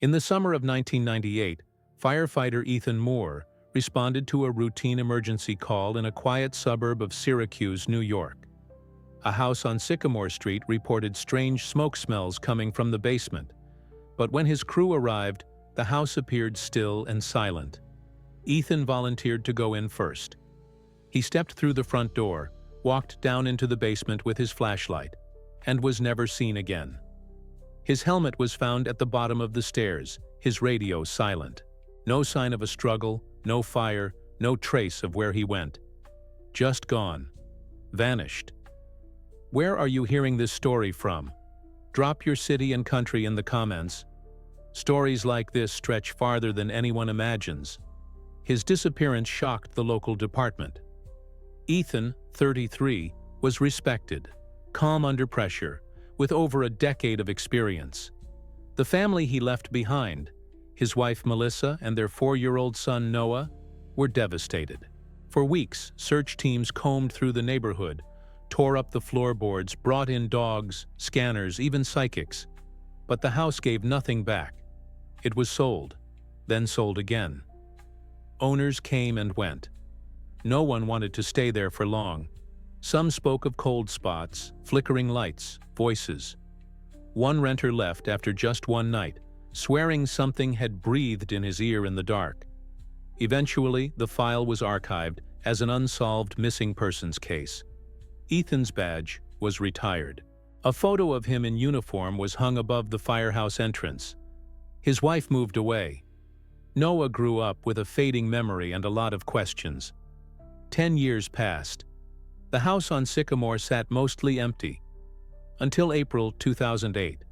In the summer of 1998, firefighter Ethan Moore responded to a routine emergency call in a quiet suburb of Syracuse, New York. A house on Sycamore Street reported strange smoke smells coming from the basement, but when his crew arrived, the house appeared still and silent. Ethan volunteered to go in first. He stepped through the front door, walked down into the basement with his flashlight, and was never seen again. His helmet was found at the bottom of the stairs, his radio silent. No sign of a struggle, no fire, no trace of where he went. Just gone. Vanished. Where are you hearing this story from? Drop your city and country in the comments. Stories like this stretch farther than anyone imagines. His disappearance shocked the local department. Ethan, 33, was respected, calm under pressure, with over a decade of experience. The family he left behind, his wife Melissa and their 4-year-old son Noah, were devastated. For weeks, search teams combed through the neighborhood, tore up the floorboards, brought in dogs, scanners, even psychics. But the house gave nothing back. It was sold, then sold again. Owners came and went. No one wanted to stay there for long. Some spoke of cold spots, flickering lights, voices. One renter left after just one night, swearing something had breathed in his ear in the dark. Eventually, the file was archived as an unsolved missing persons case. Ethan's badge was retired. A photo of him in uniform was hung above the firehouse entrance. His wife moved away. Noah grew up with a fading memory and a lot of questions. 10 years passed. The house on Sycamore sat mostly empty. Until April 2008.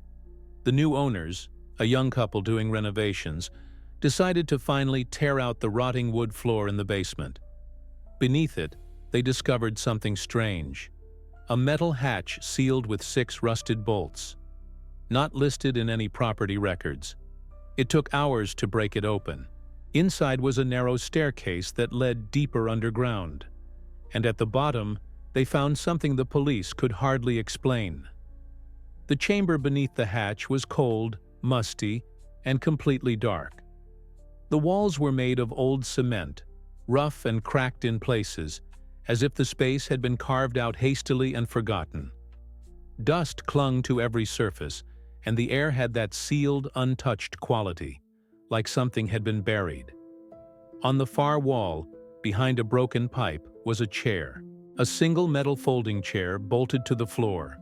The new owners, a young couple doing renovations, decided to finally tear out the rotting wood floor in the basement. Beneath it, they discovered something strange. A metal hatch sealed with 6 rusted bolts. Not listed in any property records. It took hours to break it open. Inside was a narrow staircase that led deeper underground. And at the bottom, they found something the police could hardly explain. The chamber beneath the hatch was cold, musty, and completely dark. The walls were made of old cement, rough and cracked in places, as if the space had been carved out hastily and forgotten. Dust clung to every surface, and the air had that sealed, untouched quality, like something had been buried. On the far wall, behind a broken pipe, was a chair, a single metal folding chair bolted to the floor.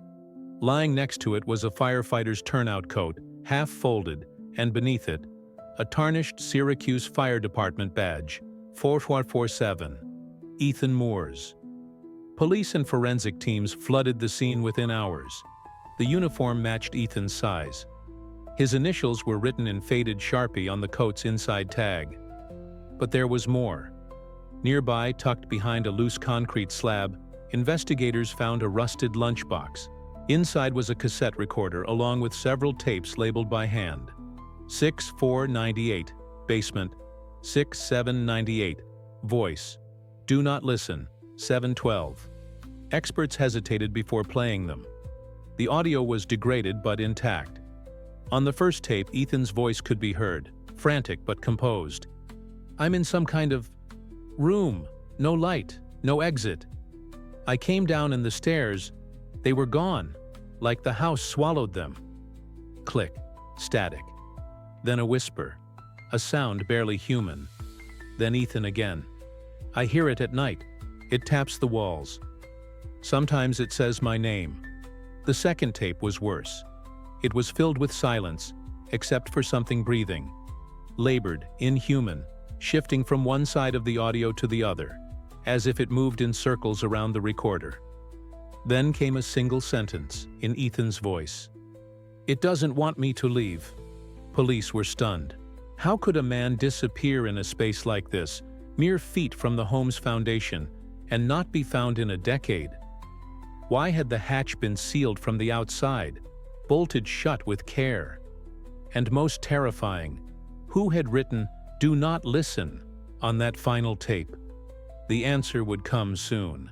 Lying next to it was a firefighter's turnout coat, half folded, and beneath it, a tarnished Syracuse Fire Department badge, 4447, Ethan Moore's. Police and forensic teams flooded the scene within hours. The uniform matched Ethan's size. His initials were written in faded Sharpie on the coat's inside tag. But there was more. Nearby, tucked behind a loose concrete slab, investigators found a rusted lunchbox. Inside was a cassette recorder along with several tapes labeled by hand. 6498, basement, 6798, voice, do not listen, 712. Experts hesitated before playing them. The audio was degraded but intact. On the first tape, Ethan's voice could be heard, frantic but composed. I'm in some kind of room, no light, no exit. I came down and the stairs, they were gone, like the house swallowed them. Click, static. Then a whisper, a sound barely human. Then Ethan again. I hear it at night. It taps the walls. Sometimes it says my name. The second tape was worse. It was filled with silence, except for something breathing. Labored, inhuman, shifting from one side of the audio to the other, as if it moved in circles around the recorder. Then came a single sentence, in Ethan's voice. It doesn't want me to leave. Police were stunned. How could a man disappear in a space like this, mere feet from the home's foundation, and not be found in a decade? Why had the hatch been sealed from the outside, bolted shut with care? And most terrifying, who had written, "Do not listen," on that final tape? The answer would come soon.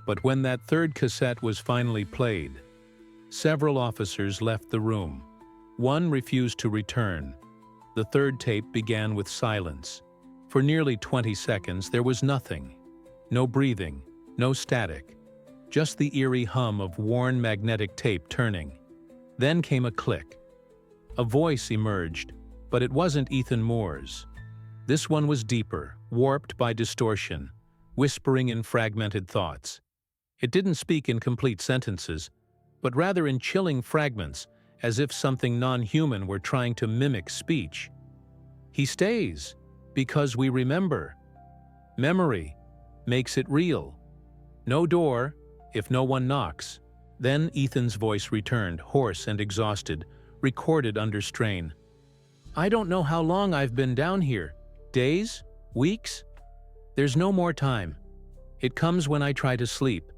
But when that third cassette was finally played, several officers left the room. One refused to return. The third tape began with silence. For nearly 20 seconds, there was nothing. No breathing, no static. Just the eerie hum of worn magnetic tape turning. Then came a click. A voice emerged, but it wasn't Ethan Moore's. This one was deeper, warped by distortion, whispering in fragmented thoughts. It didn't speak in complete sentences, but rather in chilling fragments, as if something non-human were trying to mimic speech. He stays, because we remember. Memory makes it real. No door, if no one knocks. Then Ethan's voice returned, hoarse and exhausted, recorded under strain. I don't know how long I've been down here. Days? Weeks? There's no more time. It comes when I try to sleep.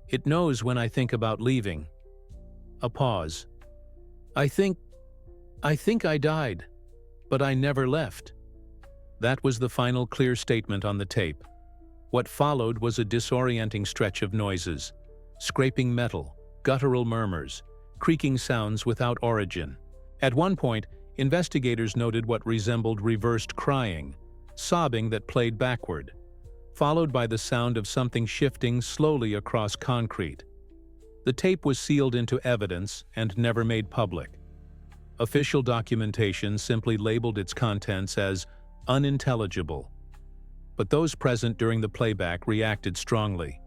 It knows when I think about leaving. A pause. I think I died, but I never left. That was the final clear statement on the tape. What followed was a disorienting stretch of noises, scraping metal, guttural murmurs, creaking sounds without origin. At one point, investigators noted what resembled reversed crying, sobbing that played backward, followed by the sound of something shifting slowly across concrete. The tape was sealed into evidence and never made public. Official documentation simply labeled its contents as unintelligible. But those present during the playback reacted strongly.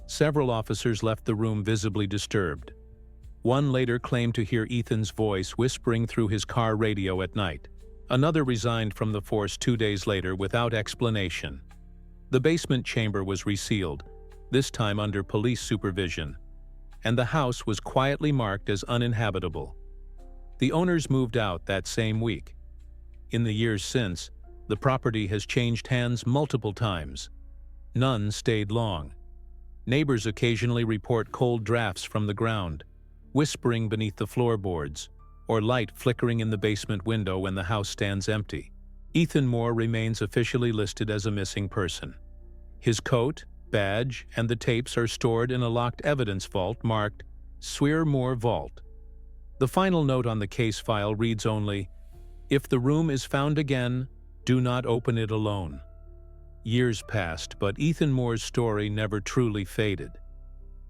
Several officers left the room visibly disturbed. One later claimed to hear Ethan's voice whispering through his car radio at night. Another resigned from the force 2 days later without explanation. The basement chamber was resealed, this time under police supervision, and the house was quietly marked as uninhabitable. The owners moved out that same week. In the years since, the property has changed hands multiple times. None stayed long. Neighbors occasionally report cold drafts from the ground, whispering beneath the floorboards, or light flickering in the basement window when the house stands empty. Ethan Moore remains officially listed as a missing person. His coat, badge, and the tapes are stored in a locked evidence vault marked Swear Moore Vault. The final note on the case file reads only, "If the room is found again, do not open it alone." Years passed, but Ethan Moore's story never truly faded.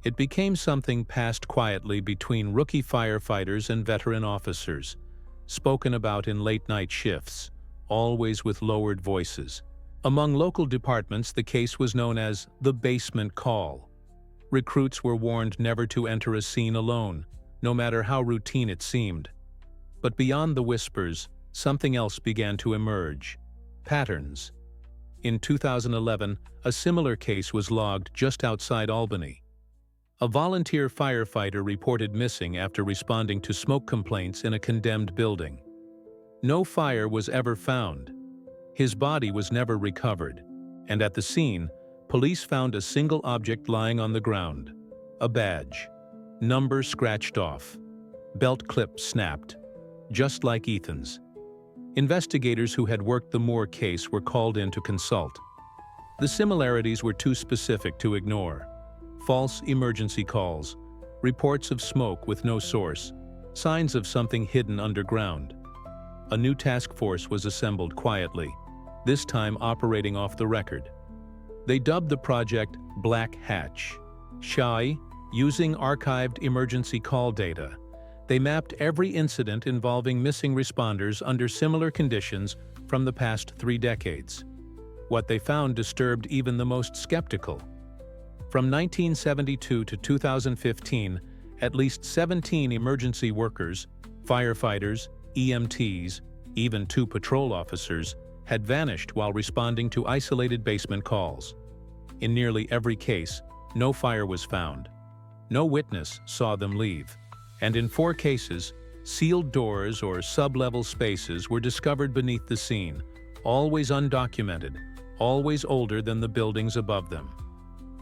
It became something passed quietly between rookie firefighters and veteran officers, spoken about in late-night shifts, always with lowered voices. Among local departments, the case was known as the basement call. Recruits were warned never to enter a scene alone, no matter how routine it seemed. But beyond the whispers, something else began to emerge: patterns. In 2011, a similar case was logged just outside Albany. A volunteer firefighter reported missing after responding to smoke complaints in a condemned building. No fire was ever found. His body was never recovered, and at the scene, police found a single object lying on the ground: a badge. Number scratched off. Belt clip snapped, just like Ethan's. Investigators who had worked the Moore case were called in to consult. The similarities were too specific to ignore. False emergency calls, reports of smoke with no source, signs of something hidden underground. A new task force was assembled quietly, this time operating off the record. They dubbed the project Black Hatch. Shy, using archived emergency call data, they mapped every incident involving missing responders under similar conditions from the past 3 decades. What they found disturbed even the most skeptical. From 1972 to 2015, at least 17 emergency workers, firefighters, EMTs, even 2 patrol officers, had vanished while responding to isolated basement calls. In nearly every case, no fire was found. No witness saw them leave. And in 4 cases, sealed doors or sub-level spaces were discovered beneath the scene, always undocumented, always older than the buildings above them.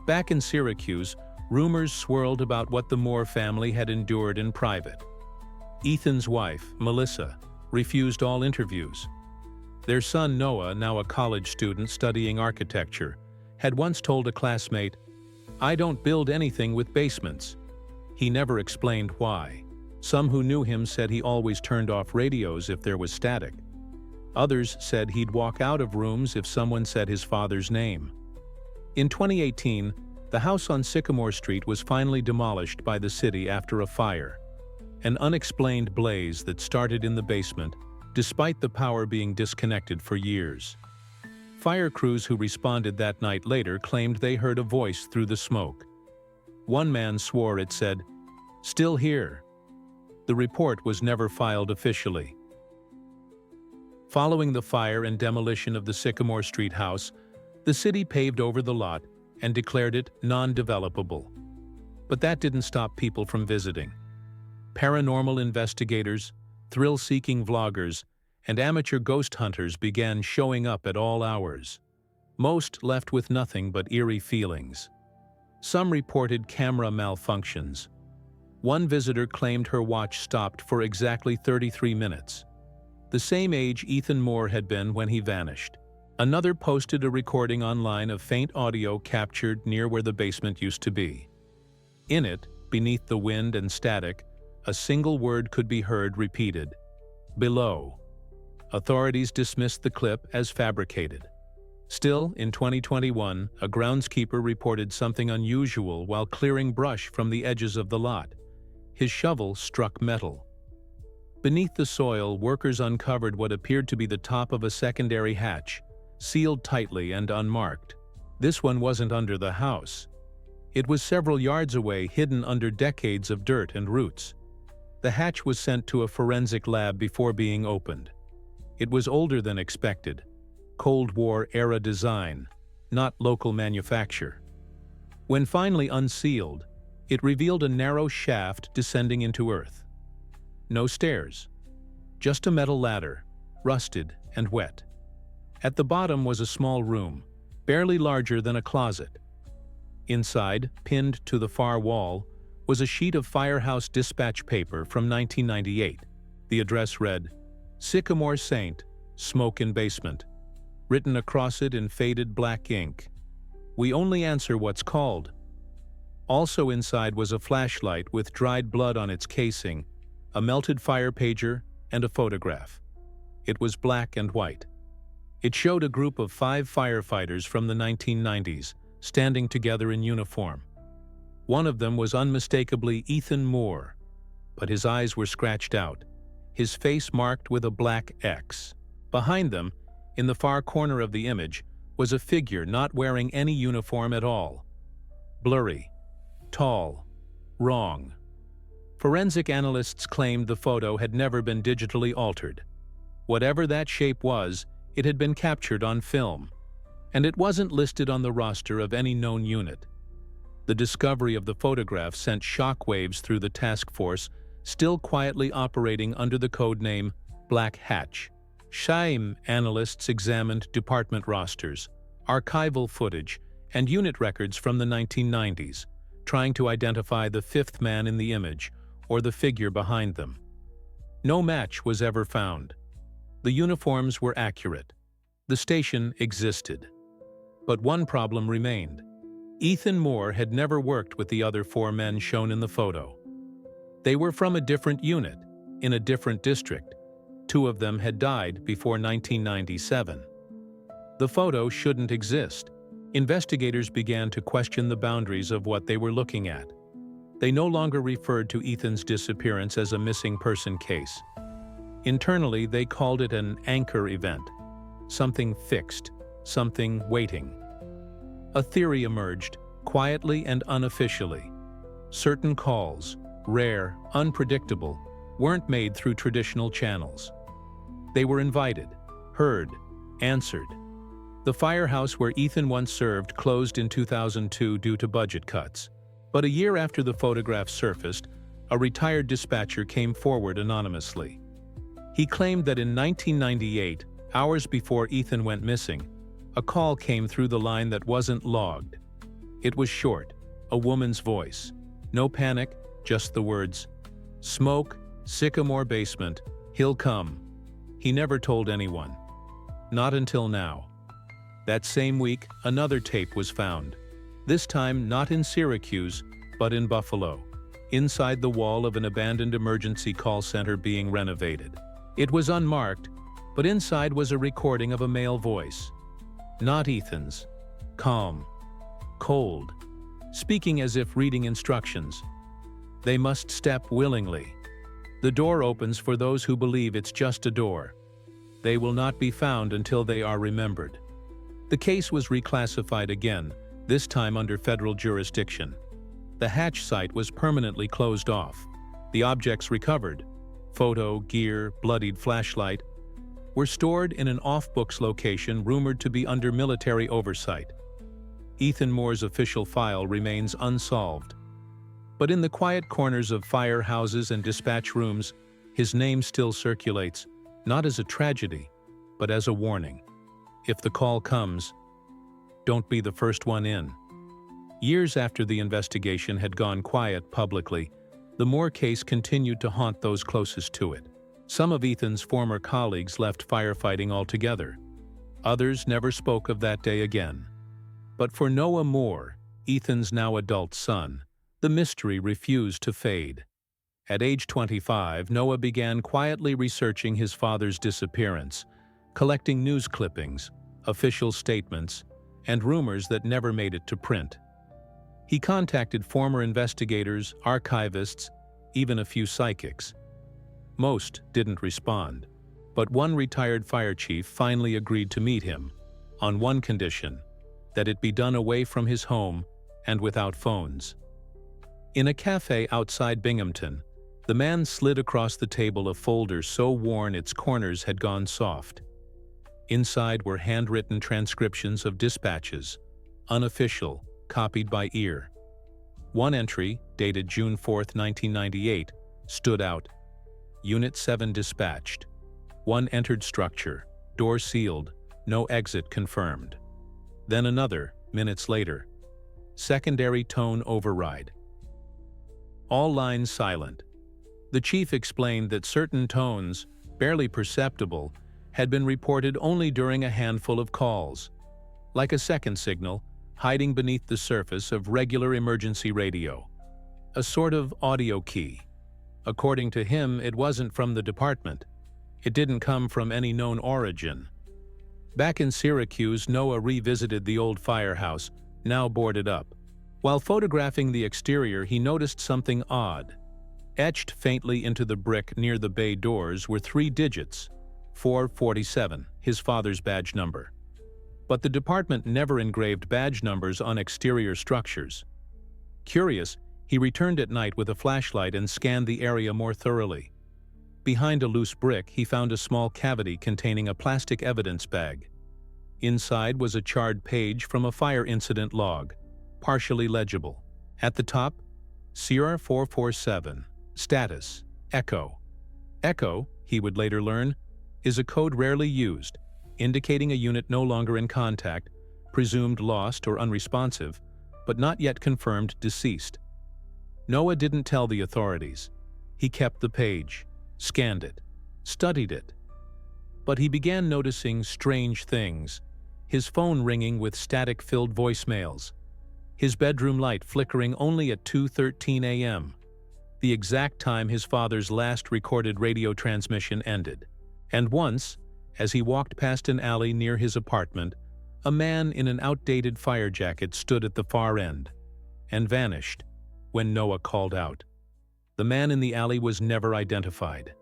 Back in Syracuse, rumors swirled about what the Moore family had endured in private. Ethan's wife, Melissa, refused all interviews. Their son Noah, now a college student studying architecture, had once told a classmate, "I don't build anything with basements." He never explained why. Some who knew him said he always turned off radios if there was static. Others said he'd walk out of rooms if someone said his father's name. In 2018, the house on Sycamore Street was finally demolished by the city after a fire, an unexplained blaze that started in the basement, despite the power being disconnected for years. Fire crews who responded that night later claimed they heard a voice through the smoke. One man swore it said, "Still here." The report was never filed officially. Following the fire and demolition of the Sycamore Street house, the city paved over the lot and declared it non-developable. But that didn't stop people from visiting. Paranormal investigators, thrill-seeking vloggers, and amateur ghost hunters began showing up at all hours. Most left with nothing but eerie feelings. Some reported camera malfunctions. One visitor claimed her watch stopped for exactly 33 minutes, the same age Ethan Moore had been when he vanished. Another posted a recording online of faint audio captured near where the basement used to be. In it, beneath the wind and static, a single word could be heard repeated: "Below." Authorities dismissed the clip as fabricated. Still, in 2021, a groundskeeper reported something unusual while clearing brush from the edges of the lot. His shovel struck metal. Beneath the soil, workers uncovered what appeared to be the top of a secondary hatch, sealed tightly and unmarked. This one wasn't under the house. It was several yards away, hidden under decades of dirt and roots. The hatch was sent to a forensic lab before being opened. It was older than expected. Cold War-era design, not local manufacture. When finally unsealed, it revealed a narrow shaft descending into earth. No stairs, just a metal ladder, rusted and wet. At the bottom was a small room, barely larger than a closet. Inside, pinned to the far wall, was a sheet of firehouse dispatch paper from 1998. The address read, "Sycamore Saint, Smoke in Basement." Written across it in faded black ink, "We only answer what's called." Also inside was a flashlight with dried blood on its casing, a melted fire pager, and a photograph. It was black and white. It showed a group of 5 firefighters from the 1990s, standing together in uniform. One of them was unmistakably Ethan Moore, but his eyes were scratched out, his face marked with a black X. Behind them, in the far corner of the image, was a figure not wearing any uniform at all. Blurry, tall, wrong. Forensic analysts claimed the photo had never been digitally altered. Whatever that shape was, it had been captured on film, and it wasn't listed on the roster of any known unit. The discovery of the photograph sent shockwaves through the task force, still quietly operating under the code name Black Hatch. Analysts examined department rosters, archival footage, and unit records from the 1990s, trying to identify the 5th man in the image or the figure behind them. No match was ever found. The uniforms were accurate. The station existed. But one problem remained. Ethan Moore had never worked with the other 4 men shown in the photo. They were from a different unit, in a different district. 2 of them had died before 1997. The photo shouldn't exist. Investigators began to question the boundaries of what they were looking at. They no longer referred to Ethan's disappearance as a missing person case. Internally, they called it an anchor event, something fixed, something waiting. A theory emerged, quietly and unofficially. Certain calls, rare, unpredictable, weren't made through traditional channels. They were invited, heard, answered. The firehouse where Ethan once served closed in 2002 due to budget cuts. But a year after the photograph surfaced, a retired dispatcher came forward anonymously. He claimed that in 1998, hours before Ethan went missing, a call came through the line that wasn't logged. It was short, a woman's voice. No panic, just the words, "Smoke, Sycamore Basement, he'll come." He never told anyone. Not until now. That same week, another tape was found. This time not in Syracuse, but in Buffalo, inside the wall of an abandoned emergency call center being renovated. It was unmarked, but inside was a recording of a male voice. Not Ethan's. Calm. Cold. Speaking as if reading instructions. They must step willingly. The door opens for those who believe it's just a door. They will not be found until they are remembered. The case was reclassified again, this time under federal jurisdiction. The hatch site was permanently closed off. The objects recovered, photo, gear, bloodied flashlight, were stored in an off-books location rumored to be under military oversight. Ethan Moore's official file remains unsolved. But in the quiet corners of firehouses and dispatch rooms, his name still circulates, not as a tragedy, but as a warning. If the call comes, don't be the first one in. Years after the investigation had gone quiet publicly, the Moore case continued to haunt those closest to it. Some of Ethan's former colleagues left firefighting altogether. Others never spoke of that day again. But for Noah Moore, Ethan's now adult son, the mystery refused to fade. At age 25, Noah began quietly researching his father's disappearance, collecting news clippings, official statements, and rumors that never made it to print. He contacted former investigators, archivists, even a few psychics. Most didn't respond, but one retired fire chief finally agreed to meet him, on one condition, that it be done away from his home and without phones. In a cafe outside Binghamton, the man slid across the table a folder so worn its corners had gone soft. Inside were handwritten transcriptions of dispatches, unofficial, copied by ear. One entry, dated June 4, 1998, stood out. Unit 7 dispatched. One entered structure, door sealed, no exit confirmed. Then another, minutes later. Secondary tone override. All lines silent. The chief explained that certain tones, barely perceptible, had been reported only during a handful of calls, like a second signal hiding beneath the surface of regular emergency radio. A sort of audio key. According to him, it wasn't from the department. It didn't come from any known origin. Back in Syracuse, Noah revisited the old firehouse, now boarded up. While photographing the exterior, he noticed something odd. Etched faintly into the brick near the bay doors were 3 digits, 447, his father's badge number. But the department never engraved badge numbers on exterior structures. Curious, he returned at night with a flashlight and scanned the area more thoroughly. Behind a loose brick, he found a small cavity containing a plastic evidence bag. Inside was a charred page from a fire incident log, partially legible. At the top, Sierra 447, status, Echo. Echo, he would later learn, is a code rarely used, indicating a unit no longer in contact, presumed lost or unresponsive, but not yet confirmed deceased. Noah didn't tell the authorities. He kept the page, scanned it, studied it. But he began noticing strange things, his phone ringing with static-filled voicemails, his bedroom light flickering only at 2:13 a.m., the exact time his father's last recorded radio transmission ended. And once, as he walked past an alley near his apartment, a man in an outdated fire jacket stood at the far end and vanished when Noah called out. The man in the alley was never identified.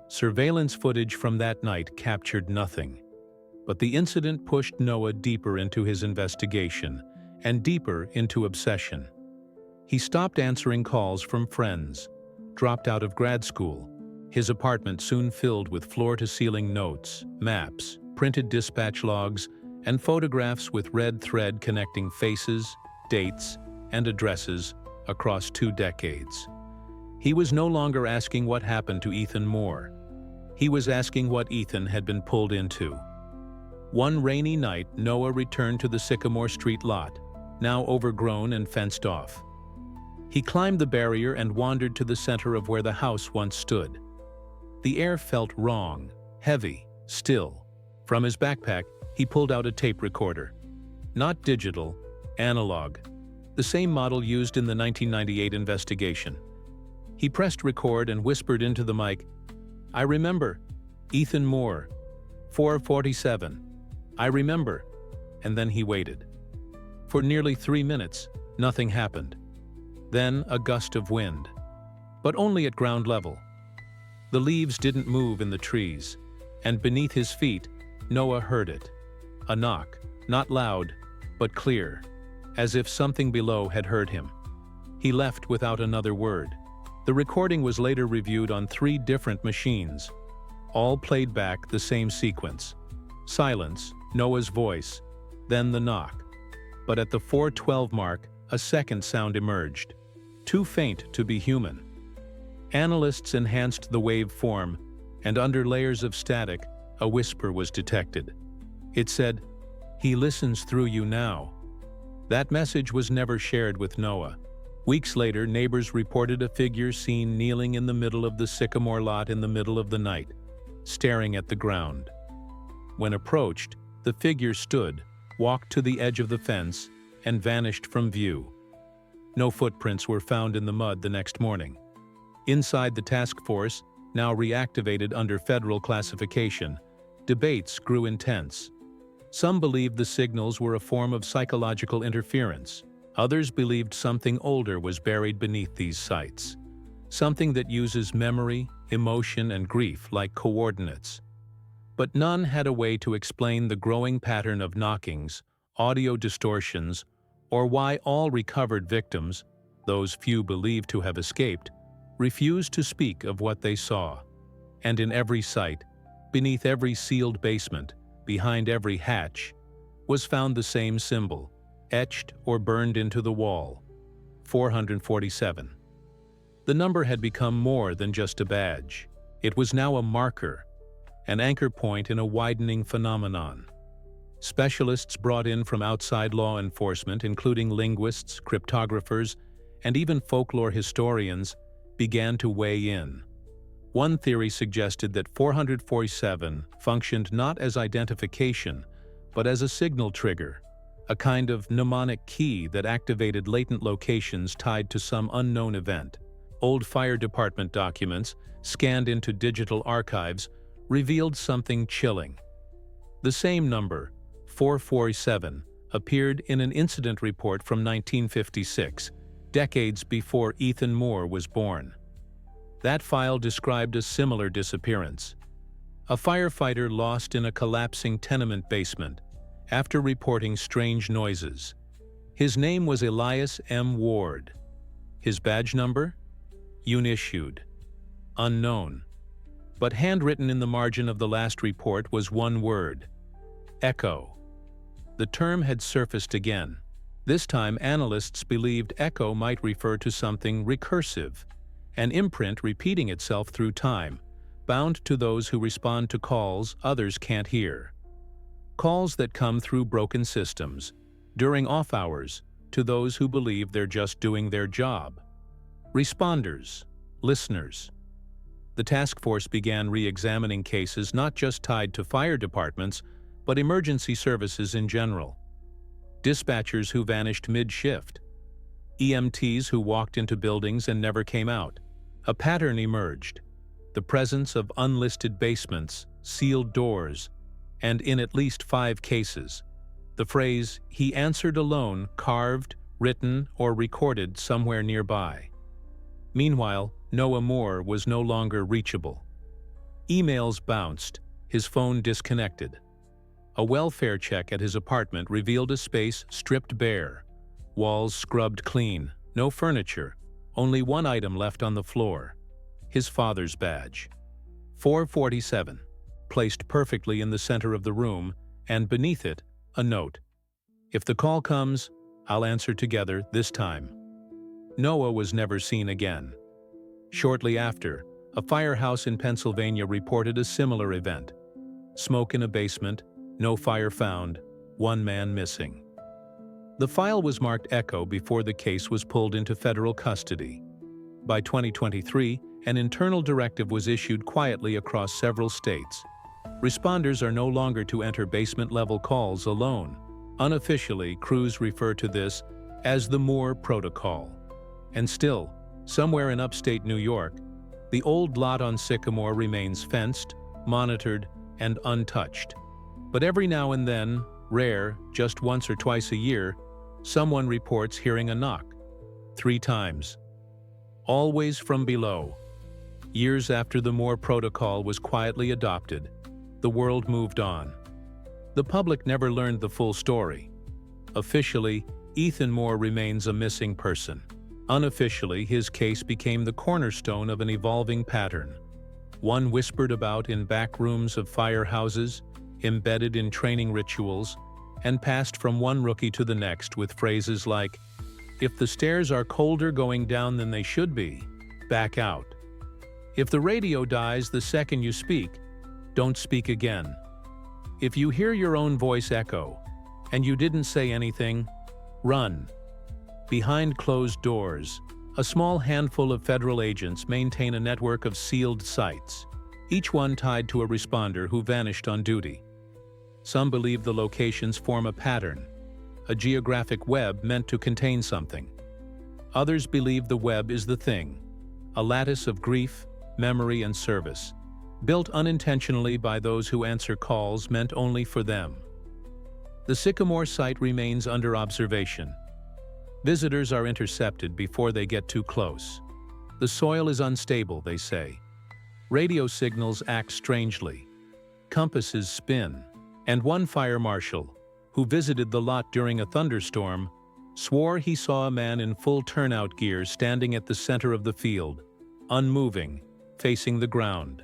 Surveillance footage from that night captured nothing. But the incident pushed Noah deeper into his investigation and deeper into obsession. He stopped answering calls from friends, dropped out of grad school. His apartment soon filled with floor-to-ceiling notes, maps, printed dispatch logs, and photographs with red thread connecting faces, dates, and addresses across 2 decades. He was no longer asking what happened to Ethan Moore. He was asking what Ethan had been pulled into. One rainy night, Noah returned to the Sycamore Street lot, now overgrown and fenced off. He climbed the barrier and wandered to the center of where the house once stood. The air felt wrong, heavy, still. From his backpack, he pulled out a tape recorder. Not digital, analog, the same model used in the 1998 investigation. He pressed record and whispered into the mic, "I remember, Ethan Moore. 4:47. I remember. And then he waited. For nearly 3 minutes, nothing happened. Then a gust of wind. But only at ground level. The leaves didn't move in the trees, and beneath his feet, Noah heard it. A knock, not loud, but clear, as if something below had heard him. He left without another word. The recording was later reviewed on 3 different machines. All played back the same sequence. Silence, Noah's voice, then the knock. But at the 4:12 mark, a second sound emerged. Too faint to be human. Analysts enhanced the waveform, and under layers of static, a whisper was detected. It said, "He listens through you now." That message was never shared with Noah. Weeks later, neighbors reported a figure seen kneeling in the middle of the sycamore lot in the middle of the night, staring at the ground. When approached, the figure stood, walked to the edge of the fence, and vanished from view. No footprints were found in the mud the next morning. Inside the task force, now reactivated under federal classification, debates grew intense. Some believed the signals were a form of psychological interference. Others believed something older was buried beneath these sites. Something that uses memory, emotion, and grief like coordinates. But none had a way to explain the growing pattern of knockings, audio distortions, or why all recovered victims, those few believed to have escaped, refused to speak of what they saw. And in every site, beneath every sealed basement, behind every hatch, was found the same symbol, etched or burned into the wall, 447. The number had become more than just a badge. It was now a marker, an anchor point in a widening phenomenon. Specialists brought in from outside law enforcement, including linguists, cryptographers, and even folklore historians, began to weigh in. One theory suggested that 447 functioned not as identification, but as a signal trigger, a kind of mnemonic key that activated latent locations tied to some unknown event. Old fire department documents, scanned into digital archives, revealed something chilling. The same number, 447, appeared in an incident report from 1956, decades before Ethan Moore was born. That file described a similar disappearance. A firefighter lost in a collapsing tenement basement after reporting strange noises. His name was Elias M. Ward. His badge number? Unissued. Unknown. But handwritten in the margin of the last report was one word: echo. The term had surfaced again. This time, analysts believed echo might refer to something recursive, an imprint repeating itself through time, bound to those who respond to calls others can't hear. Calls that come through broken systems, during off hours, to those who believe they're just doing their job. Responders, listeners. The task force began re-examining cases not just tied to fire departments, but emergency services in general. Dispatchers who vanished mid-shift. EMTs who walked into buildings and never came out. A pattern emerged: the presence of unlisted basements, sealed doors, and in at least 5 cases, the phrase "he answered alone" carved, written, or recorded somewhere nearby. Meanwhile, Noah Moore was no longer reachable. Emails bounced, his phone disconnected. A welfare check at his apartment revealed a space stripped bare, walls scrubbed clean, no furniture, only one item left on the floor: his father's badge. 447, placed perfectly in the center of the room, and beneath it, a note: "If the call comes, I'll answer together this time." Noah was never seen again. Shortly after, a firehouse in Pennsylvania reported a similar event. Smoke in a basement, no fire found, one man missing. The file was marked Echo before the case was pulled into federal custody. By 2023, an internal directive was issued quietly across several states. Responders are no longer to enter basement-level calls alone. Unofficially, crews refer to this as the Moore Protocol. And still, somewhere in upstate New York, the old lot on Sycamore remains fenced, monitored, and untouched. But every now and then, rare, just once or twice a year, someone reports hearing a knock. 3 times. Always from below. Years after the Moore Protocol was quietly adopted, the world moved on. The public never learned the full story. Officially, Ethan Moore remains a missing person. Unofficially, his case became the cornerstone of an evolving pattern. One whispered about in back rooms of firehouses, embedded in training rituals, and passed from one rookie to the next with phrases like, "If the stairs are colder going down than they should be, back out. If the radio dies the second you speak, don't speak again. If you hear your own voice echo, and you didn't say anything, run." Behind closed doors, a small handful of federal agents maintain a network of sealed sites, each one tied to a responder who vanished on duty. Some believe the locations form a pattern, a geographic web meant to contain something. Others believe the web is the thing, a lattice of grief, memory, and service, built unintentionally by those who answer calls meant only for them. The Sycamore site remains under observation. Visitors are intercepted before they get too close. The soil is unstable, they say. Radio signals act strangely. Compasses spin. And one fire marshal, who visited the lot during a thunderstorm, swore he saw a man in full turnout gear standing at the center of the field, unmoving, facing the ground.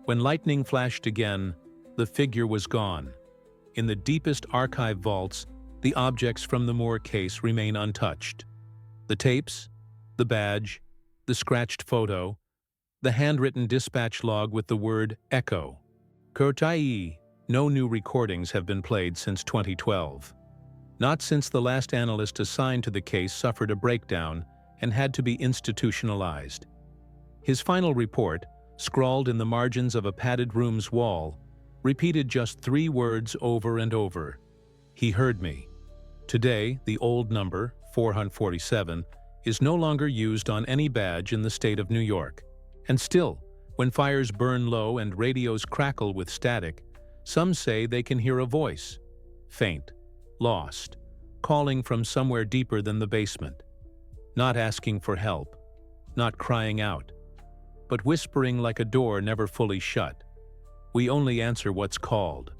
When lightning flashed again, the figure was gone. In the deepest archive vaults, the objects from the Moore case remain untouched. The tapes, the badge, the scratched photo, the handwritten dispatch log with the word echo. Kurtai, no new recordings have been played since 2012. Not since the last analyst assigned to the case suffered a breakdown and had to be institutionalized. His final report, scrawled in the margins of a padded room's wall, repeated just 3 words over and over. He heard me. Today, the old number, 447, is no longer used on any badge in the state of New York. And still, when fires burn low and radios crackle with static, some say they can hear a voice, faint, lost, calling from somewhere deeper than the basement. Not asking for help, not crying out, but whispering like a door never fully shut. We only answer what's called.